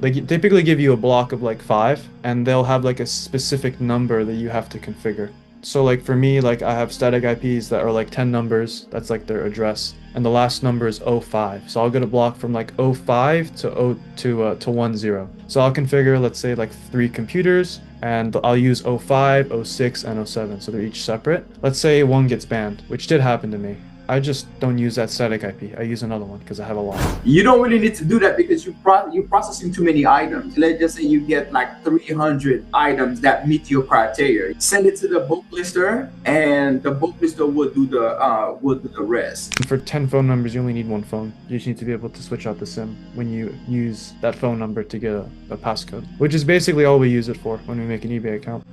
They typically give you a block of like five, and they'll have like a specific number that you have to configure. So like for me, like I have static IPs that are like 10 numbers. That's like their address, and the last number is 05. So I'll get a block from like 05 to 10. So I'll configure, let's say, like three computers, and I'll use 05, 06, and 07. So they're each separate. Let's say one gets banned, which did happen to me. I just don't use that static IP. I use another one because I have a lot. You don't really need to do that because you're processing too many items. Let's just say you get like 300 items that meet your criteria. Send it to the bulk lister, and the bulk lister will do the rest. For 10 phone numbers, you only need one phone. You just need to be able to switch out the SIM when you use that phone number to get a passcode, which is basically all we use it for when we make an eBay account.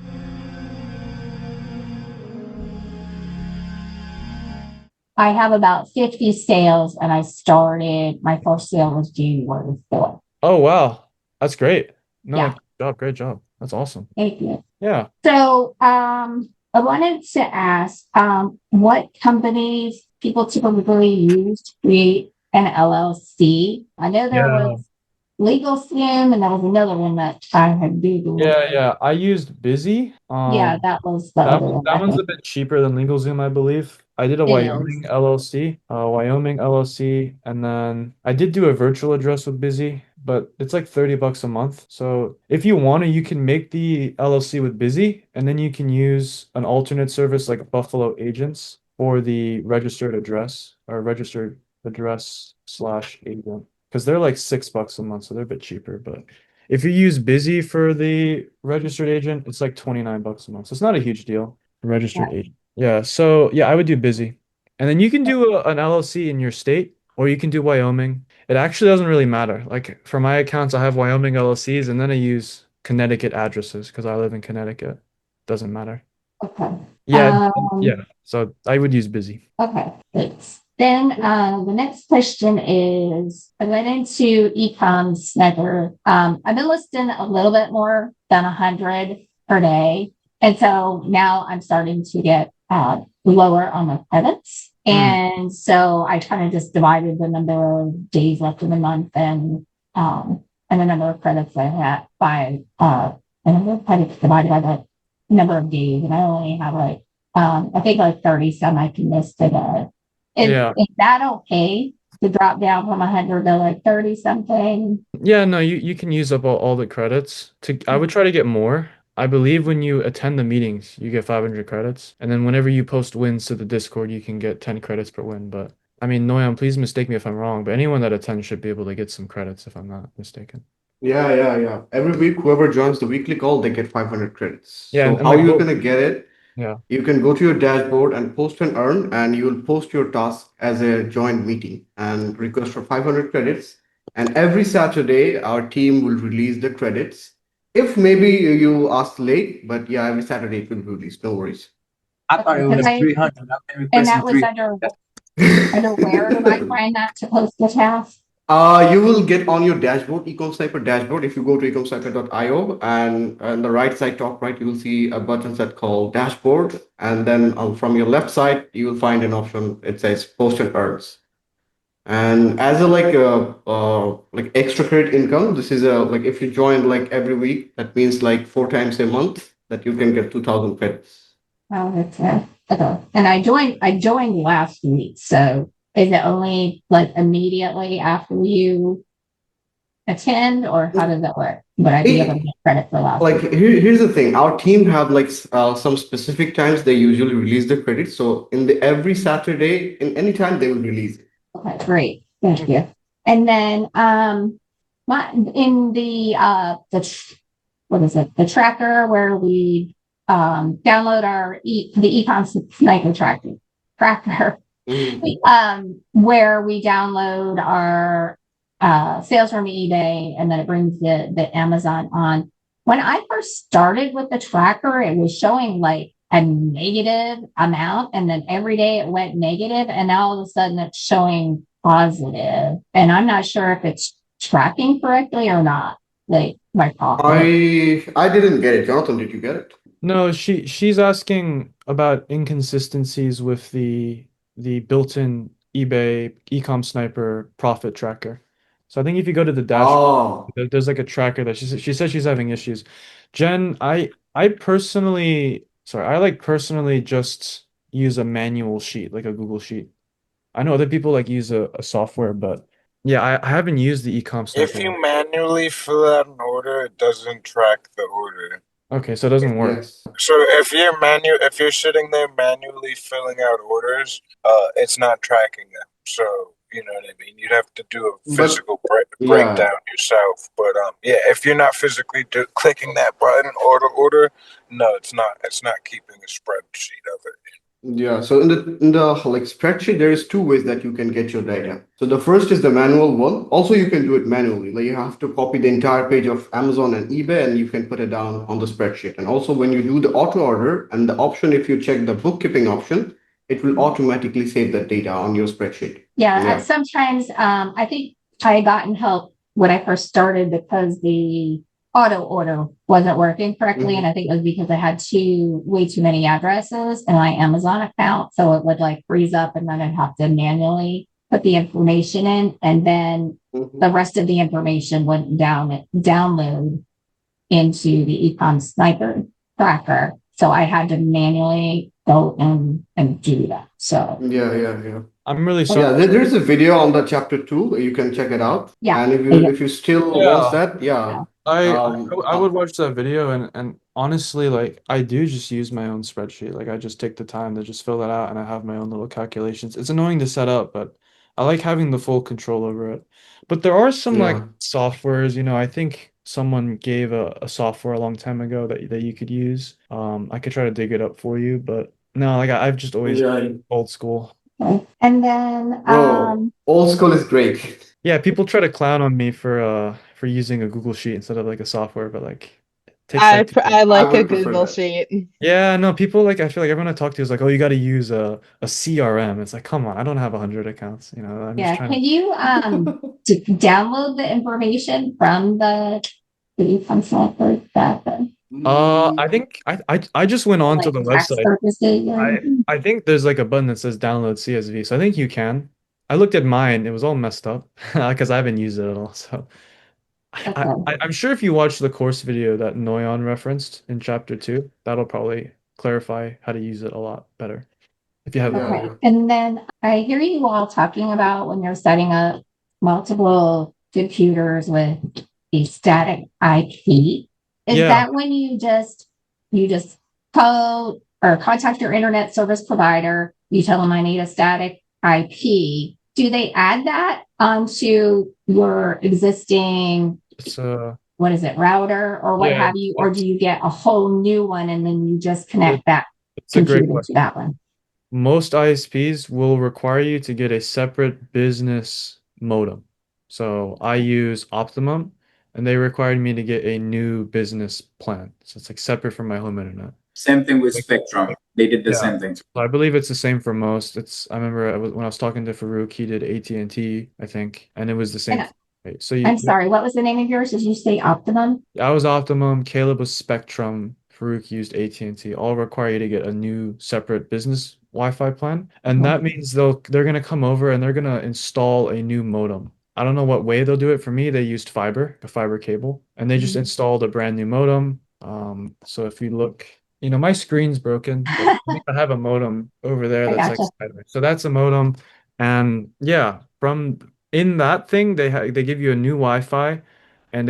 I have about 50 sales, and I started, my first sale was January 4th. Oh, wow. That's great. No, Yeah, good job. Great job. That's awesome. thank you. Yeah. So, I wanted to ask, what companies people typically use to create an LLC? I know there Yeah. was LegalZoom, and there was another one that I had Googled. Yeah. I used Bizee. Yeah, that was the That other one, that I one's think. a bit cheaper than LegalZoom, I believe. I did a It is. Wyoming LLC, Wyoming LLC, and then I did do a virtual address with Bizee, but it's like $30 a month. So if you want to, you can make the LLC with Bizee, and then you can use an alternate service like Buffalo Agents for the registered address or registered address slash agent, because they're like $6 a month, so they're a bit cheaper. But if you use Bizee for the registered agent, it's like $29 a month. So it's not a huge deal. Registered agent. Yeah. So yeah, I would do Bizee. And then you can do an LLC in your state, or you can do Wyoming. It actually doesn't really matter. Like for my accounts, I have Wyoming LLCs, and then I use Connecticut addresses because I live in Connecticut. Doesn't matter. Okay. Yeah. Yeah. So I would use Bizee. Okay, thanks. Then the next question is I went into EcomSniper. I've been listing a little bit more than 100 per day. And so now I'm starting to get lower on my credits. Mm. And so I kind of just divided the number of days left in the month and the number of credits I had by the number of credits divided by the number of days. And I only have like I think like 30 some I can miss today. Yeah. Is that okay to drop down from 100 to like 30 something? Yeah, no, you can use up all the credits. I would try to get more. I believe when you attend the meetings, you get 500 credits. And then whenever you post wins to the Discord, you can get 10 credits per win. But I mean, Noyan, please mistake me if I'm wrong, but anyone that attends should be able to get some credits if I'm not mistaken. Yeah. Every week, whoever joins the weekly call, they get 500 credits. Yeah, So and how like you're both. gonna get it? Yeah. You can go to your dashboard and post and earn, and you will post your task as a joint meeting and request for 500 credits. And every Saturday, our team will release the credits. If maybe you ask late, but yeah, every Saturday it will be released. No worries. I thought it Because was 300. I've been and that requesting was 300. under where do I find that to post the task? You will get on your dashboard, EcomSniper dashboard. If you go to ecomsniper.io and on the right side top right, you will see a button set called dashboard. And then from your left side, you will find an option. It says post and earns. And as a like extra credit income, this is a like if you join like every week, that means like four times a month that you can get 2,000 credits. Oh, that's okay. And I joined last week. So is it only like immediately after you attend, or how does that work? Would I be able to It, get credit for last like week? here's the thing, our team have like some specific times they usually release the credits. So in the every Saturday, in any time they will release it. Okay, great. Thank you. And then my in what is it? The tracker where we download the econ sniper tracker Mhm. where we download our sales from eBay, and then it brings the Amazon on. When I first started with the tracker, it was showing like a negative amount, and then every day it went negative, and now all of a sudden it's showing positive. And I'm not sure if it's tracking correctly or not. Like my profit. I didn't get it. Jonathan, did you get it? No, she's asking about inconsistencies with the built-in eBay Ecom Sniper profit tracker. So I think if you go to the dashboard, Oh, there's like a tracker that she says she's having issues. Jen, I personally, sorry, I like personally just use a manual sheet, like a Google sheet. I know other people like use a software, but yeah, I haven't used the ecom If sniper one. you manually fill out an order, it doesn't track the order. Okay, so it doesn't work. yes. So if you're sitting there manually filling out orders, it's not tracking them. So you know what I mean. You'd have to do a But physical yeah, breakdown yourself. But yeah, if you're not physically clicking that button, order, no, it's not. It's not keeping a spreadsheet of it. yeah. So in the like spreadsheet, there is two ways that you can get your data. So the first is the manual one. Also, you can do it manually. Like you have to copy the entire page of Amazon and eBay, and you can put it down on the spreadsheet. And also, when you do the auto order and the option, if you check the bookkeeping option, it will automatically save that data on your spreadsheet. Yeah, Yeah. sometimes I think I had gotten help when I first started because the auto order wasn't working correctly. Mhm. And I think it was because I had way too many addresses in my Amazon account. So it would like freeze up and then I'd have to manually put the information in. And then Mhm. the rest of the information would download into the EcomSniper tracker. So I had to manually go and do that. So Yeah. I'm really Yeah, sorry. there's a video on the chapter two. You can check it out. yeah, And yeah, if you still want Yeah. that, yeah. I I, Um, I would watch that video and honestly like I do just use my own spreadsheet. Like I just take the time to just fill that out and I have my own little calculations. It's annoying to set up, but I like having the full control over it. But there are some like yeah, softwares, I think someone gave a software a long time ago that you could use. I could try to dig it up for you, but no, like I've just always yeah. old school. okay. And then Bro, old school is great. Yeah, people try to clown on me for using a Google Sheet instead of like a software, but like it takes like I I like a would prefer Google that. Sheet. yeah, no, people like I feel like everyone I talk to is like, oh, you got to use a CRM. It's like, come on, I don't have 100 accounts. I'm just yeah, trying can to. you download the information from the console that I Mm, think I just went on to like the tax website. purposes or I anything? I think there's like a button that says download CSV, so I think you can. I looked at mine; it was all messed up because I haven't used it at all. So Okay, I'm sure if you watch the course video that Noyon referenced in chapter 2, that'll probably clarify how to use it a lot better if you haven't yeah, already. okay. yeah. And then I hear you all talking about when you're setting up multiple computers with a static IP. Is Yeah, that when you just code or contact your internet service provider, you tell them I need a static IP. Do they add that onto your existing, it's what is it, router or what yeah, have you, or do you get a whole new one and then you just it, connect that it's a great computer to question. that one? Most ISPs will require you to get a separate business modem. So I use Optimum, and they required me to get a new business plan. So it's like separate from my home internet. Same thing with Like, Spectrum. They did the yeah. same thing. So I believe it's the same for most. I remember when I was talking to Farouk, he did AT&T, I think, and it was the same And thing. Right? So I'm sorry, what was the name of yours? Did you say Optimum? I was Optimum, Caleb was Spectrum, Farouk used AT&T. All require you to get a new separate business Wi-Fi plan, and that means they're gonna come over and they're gonna install a new modem. I don't know what way they'll do it. For me, they used fiber, a fiber cable, and they just installed a brand new modem. So if you look, my screen's broken, but I think I have a modem over there I that's like gotcha. sideways. So that's a modem, and yeah, from in that thing they give you a new Wi-Fi and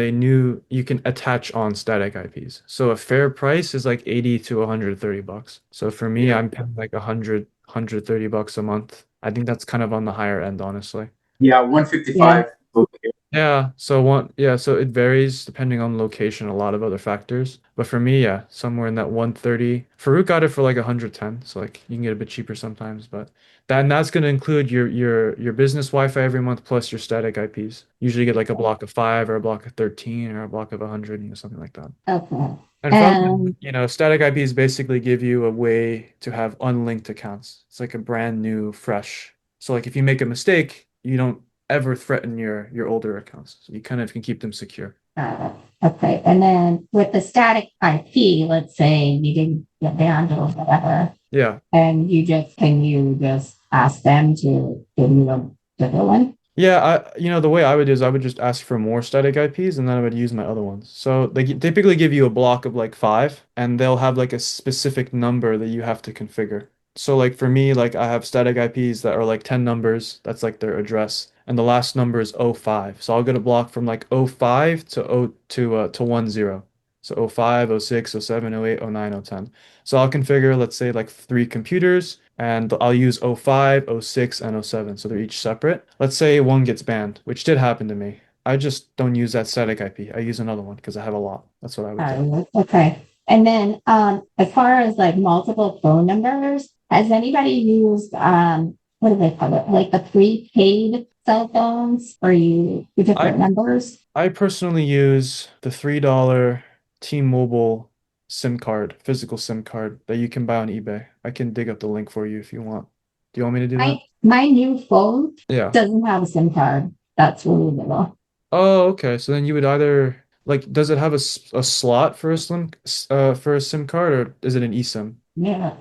you can attach on static IPs. So a fair price is like 80 to 130 bucks. So for me, Yeah. I'm paying like 130 bucks a month. I think that's kind of on the higher end, honestly. Yeah, Yeah. 155 over here. So it varies depending on location, a lot of other factors. But for me, yeah, somewhere in that 130. Farouk got it for like 110, so like you can get a bit cheaper sometimes, but that's going to include your business Wi-Fi every month plus your static IPs. Usually you get like a block of 5 or a block of 13 or a block of 100, something like that. Okay. And from And static IPs basically give you a way to have unlinked accounts. It's like a brand new, fresh. So like if you make a mistake, you don't ever threaten your older accounts. So you kind of can keep them secure. okay. And then with the static IP, let's say you didn't get banned or whatever, Yeah. and can you just ask them to give you a different one? Yeah, the way I would do is I would just ask for more static IPs and then I would use my other ones. So they typically give you a block of like five and they'll have like a specific number that you have to configure. So like for me, like I have static IPs that are like 10 numbers. That's like their address. And the last number is 05. So I'll get a block from like 05 to 0 to 10. So 05, 06, 07, 08, 09, 010. So I'll configure, let's say, like three computers, and I'll use 05, 06, and 07. So they're each separate. Let's say one gets banned, which did happen to me. I just don't use that static IP. I use another one because I have a lot. That's what I would do. Okay. And then as far as like multiple phone numbers, has anybody used what do they call it? Like the prepaid cell phones or you different I numbers? I personally use the $3 T-Mobile SIM card, physical SIM card that you can buy on eBay. I can dig up the link for you if you want. Do you want me to do that? My new phone Yeah. doesn't have a SIM card. That's really little. Oh, okay. So then you would either like, does it have a slot for a for a SIM card, or is it an eSIM? Yeah.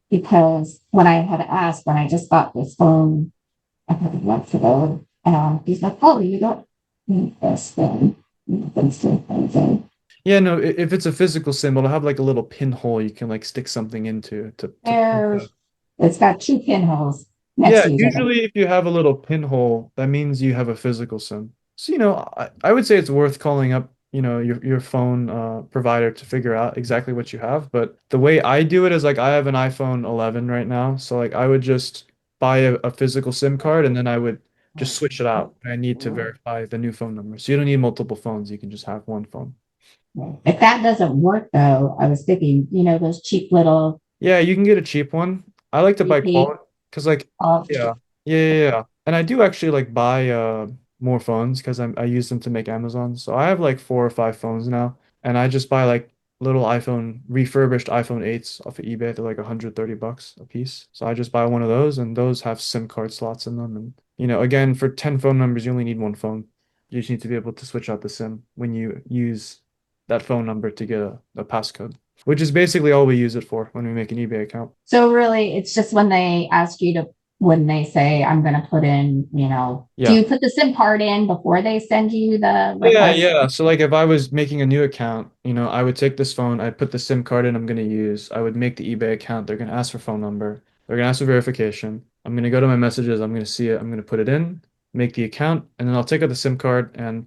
Because when I had asked when I just got this phone a couple of months ago, he's like, "Oh, you don't need this thing." Thing. Yeah, no, if it's a physical SIM, it'll have like a little pinhole you can like stick something into to There's it's got two pinholes next Yeah, to each other. usually if you have a little pinhole, that means you have a physical SIM. So, I would say it's worth calling up, your phone provider to figure out exactly what you have. But the way I do it is like I have an iPhone 11 right now. So like I would just buy a physical SIM card and then I would just switch it out. I need to verify the new phone number. So you don't need multiple phones. You can just have one phone. If that doesn't work though, I was thinking, those cheap little Yeah, you can get a cheap one. I like to buy prepaid quality because like off. yeah. Yeah. And I do actually like buy more phones because I use them to make Amazon. So I have like four or five phones now and I just buy like little refurbished iPhone 8s off of eBay. They're like $130 a piece. So I just buy one of those and those have SIM card slots in them and again for 10 phone numbers you only need one phone. You just need to be able to switch out the SIM when you use that phone number to get a passcode, which is basically all we use it for when we make an eBay account. So really, it's just when they ask you to, when they say, I'm going to put in, do Yeah. you put the SIM card in before they send you the Yeah, request? yeah. So like if I was making a new account, I would take this phone, I put the SIM card in I'm going to use. I would make the eBay account. They're going to ask for phone number. They're going to ask for verification. I'm going to go to my messages. I'm going to see it. I'm going to put it in, make the account, and then I'll take out the SIM card and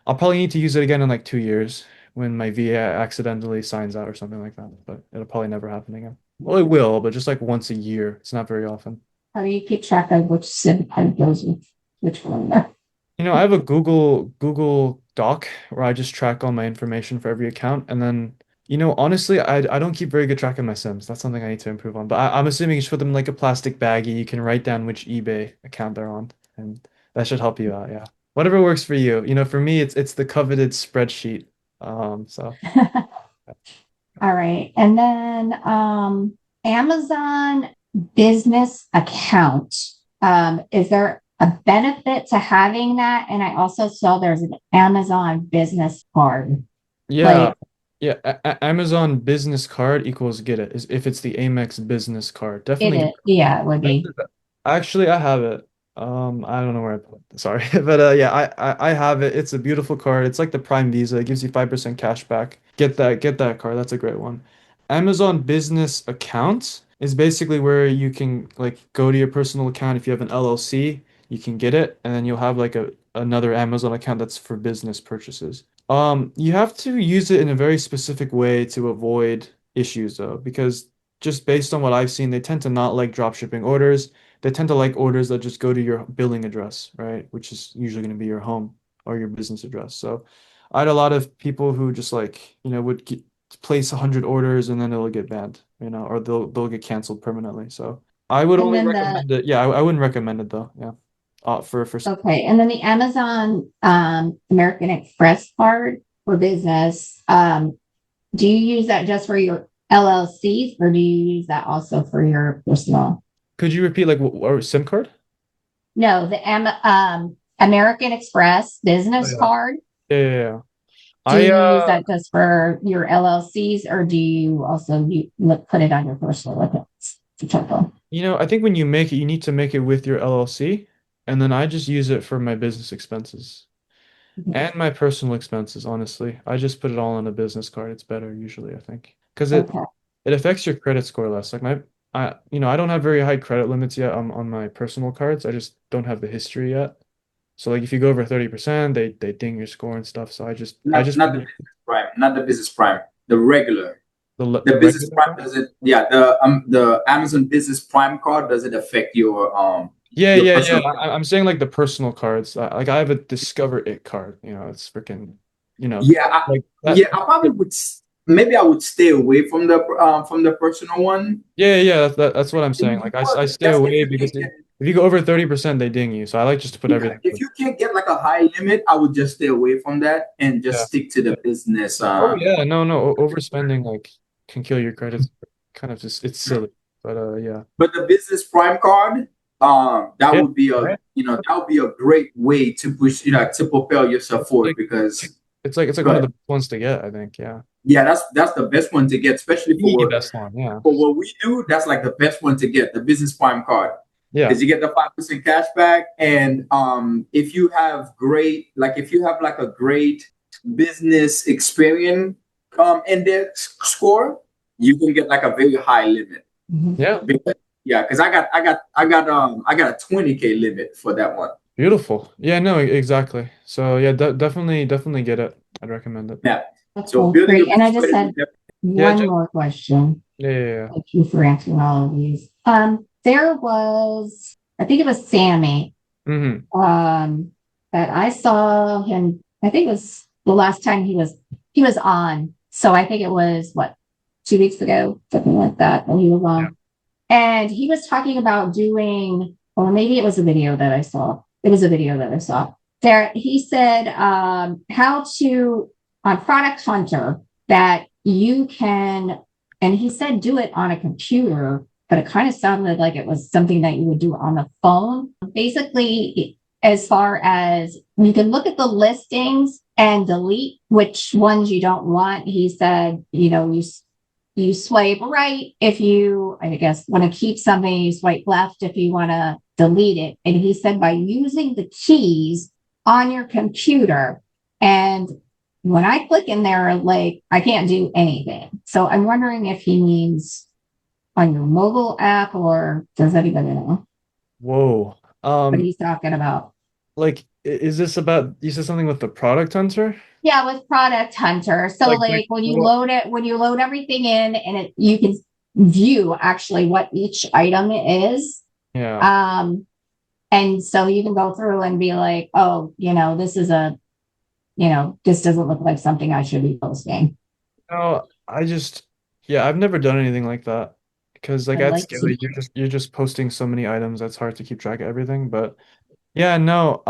I'll probably need to use it again in like 2 years when my VA accidentally signs out or something like that. But it'll probably never happen again. Well, it will, but just like once a year. It's not very often. How do you keep track of which SIM card goes with which one? I have a Google Doc where I just track all my information for every account, and then honestly, I don't keep very good track of my Sims. That's something I need to improve on. But I'm assuming you should put them in like a plastic baggie. You can write down which eBay account they're on, and that should help you out. Yeah, whatever works for you. For me, it's the coveted spreadsheet. So All right. And then Amazon business account. Is there a benefit to having that? And I also saw there's an Amazon business card. yeah, Like yeah. Amazon business card equals get it. Is if it's the Amex business card, it definitely get is. Yeah, it would be. it. Actually, I have it. I don't know where I put it. Sorry. But yeah, I have it. It's a beautiful card. It's like the Prime Visa. It gives you 5% cash back. Get that card. That's a great one. Amazon Business Account is basically where you can like go to your personal account if you have an LLC, you can get it, and then you'll have like another Amazon account that's for business purchases. You have to use it in a very specific way to avoid issues though, because just based on what I've seen, they tend to not like drop shipping orders. They tend to like orders that just go to your billing address, right? Which is usually going to be your home or your business address. So I had a lot of people who just like, would place 100 orders and then it'll get banned, or they'll get canceled permanently. So I would And only then the recommend it. Yeah, I wouldn't recommend it though. Yeah. For Okay, and then the Amazon American Express card for business. Do you use that just for your LLCs, or do you use that also for your personal? Could you repeat like what SIM card? No, the American Express Oh, business yeah. card. Yeah, yeah, yeah. Do I you use that just for your LLCs, or do you also put it on your personal accounts to check on? I think when you make it, you need to make it with your LLC. and then I just use it for my business expenses Mhm. and my personal expenses, honestly. I just put it all on a business card. It's better usually, I think. Because Okay. it affects your credit score less. Like I don't have very high credit limits yet on my personal cards. I just don't have the history yet. So like if you go over 30%, they ding your score and stuff. So I just Not put the it business prime, not the business prime, the regular. The the business regular prime card. doesn't. Yeah, the Amazon Business Prime card doesn't affect Yeah, your yeah, yeah. personal. I'm saying like the personal cards. Like I have a Discover It card. It's freaking, Yeah, like that. yeah. I probably would. Maybe I would stay away from the personal one. Yeah, yeah. That's what I'm saying. Like Well, I stay that's if away you because can't get. if you go over 30%, they ding you. So I like just to put Yeah, everything. if you can't get like a high limit, I would just stay away from that and just Yeah. stick to the business. Oh yeah. No, no. Overspending like can kill your credit. Kind of just it's silly. But yeah. But the business prime card, that Yeah. would be a Right. that would be a great way to push to propel yourself forward Like because it's like go one of ahead. the best ones to get, I think. Yeah. Yeah, that's the best one to get, especially The best one. Yeah. for what we do. That's like the best one to get, the business prime card, Yeah. because you get the 5% cash back, and if you have if you have like a great business experience index score, you can get like a very high limit. Mhm. Yeah. Yeah, because I got a 20K limit for that one. Beautiful. Yeah, no, exactly. So yeah, definitely get it. I'd recommend it. Yeah. So Okay, building a great. And I business just credit had is definitely. Yeah, one more question. yeah, yeah, yeah. Thank you for answering all of these. There was, I think it was Sammy, Mm-hmm. that I saw him. I think it was the last time he was on. So I think it was what, 2 weeks ago, something like that, when he was Yeah. on. And he was talking about doing, or maybe it was a video that I saw. It was a video that I saw. There, he said how to on Product Hunter that you can, and he said do it on a computer, but it kind of sounded like it was something that you would do on the phone. Basically, as far as you can look at the listings and delete which ones you don't want. He said, you swipe right if you, I guess, want to keep something, you swipe left if you want to delete it. And he said by using the keys on your computer. And when I click in there, like I can't do anything. So I'm wondering if he means on your mobile app or does anybody know Whoa. what he's talking about? Like, is this about you said something with the product hunter? Yeah, with Product Hunter. So like when you Well, load it, when you load everything in and you can view actually what each item is. yeah. And so you can go through and be like, oh, this doesn't look like something I should be posting. No, yeah, I've never done anything like that because like I'd at like scale, to. you're just posting so many items that's hard to keep track of everything. But yeah, no.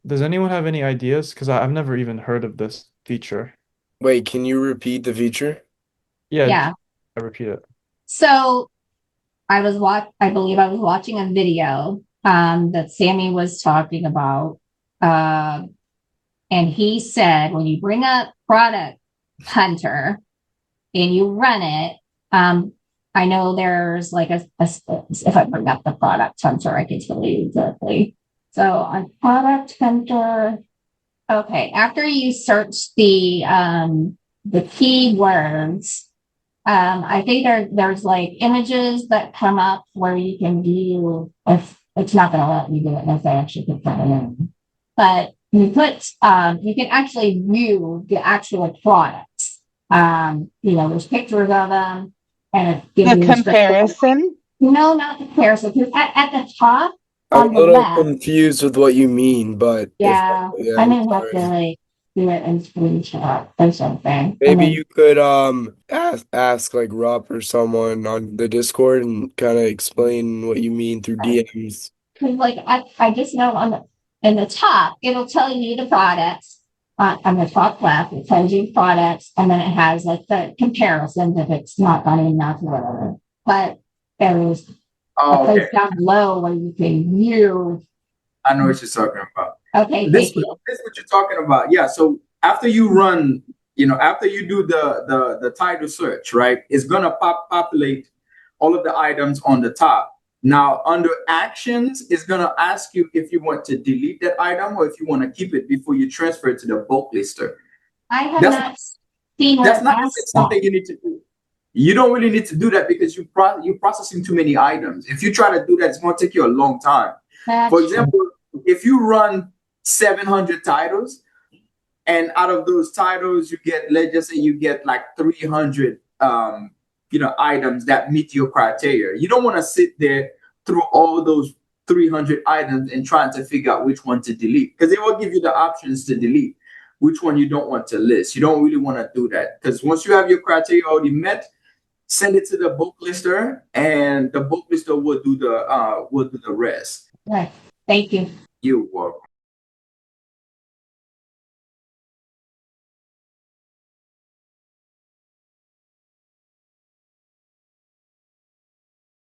Does anyone have any ideas? Because I've never even heard of this feature. Wait, can you repeat the feature? Yeah, Yeah. I repeat it. So I believe I was watching a video that Sammy was talking about. And he said when you bring up Product Hunter and you run it, I know there's like if I bring up the Product Hunter, I can tell you exactly. So on Product Hunter, okay, after you search the keywords, I think there's like images that come up where you can view if it's not going to let me do it unless I actually put that in. But you can actually view the actual products. There's pictures of them and it gives The you comparison. no, not the comparison. Because at the top I'm on a the little left, confused with what you mean, but yeah, yeah, I'm I'm gonna have to sorry. like do it in screenshot or something. And Maybe then you could ask like Rob or someone on the Discord and kind of explain what you mean through DMs. because like I just know in the top, it'll tell you the products. On the top left, it tells you products, and then it has like the comparisons if it's not got enough or whatever. But there is a Oh, place okay. down below where you can view. I know what you're talking about. Okay, This thank you. this is what you're talking about. Yeah. So after you run, after you do the title search, right? It's gonna populate all of the items on the top. Now, under actions, it's going to ask you if you want to delete that item or if you want to keep it before you transfer it to the bulk lister. I have That's not seen where That's it not really asks something that. you need to do. You don't really need to do that because you're processing too many items. If you try to do that, it's going to take you a long time. For That's example, if you run 700 titles, and out of those titles, you get, let's just say you get like 300, items that meet your criteria. You don't want to sit there through all those 300 items and trying to figure out which one to delete, because it will give you the options to delete which one you don't want to list. You don't really want to do that, because once you have your criteria already met, send it to the bulk lister, and the bulk lister will do the rest. right. Thank you. You work.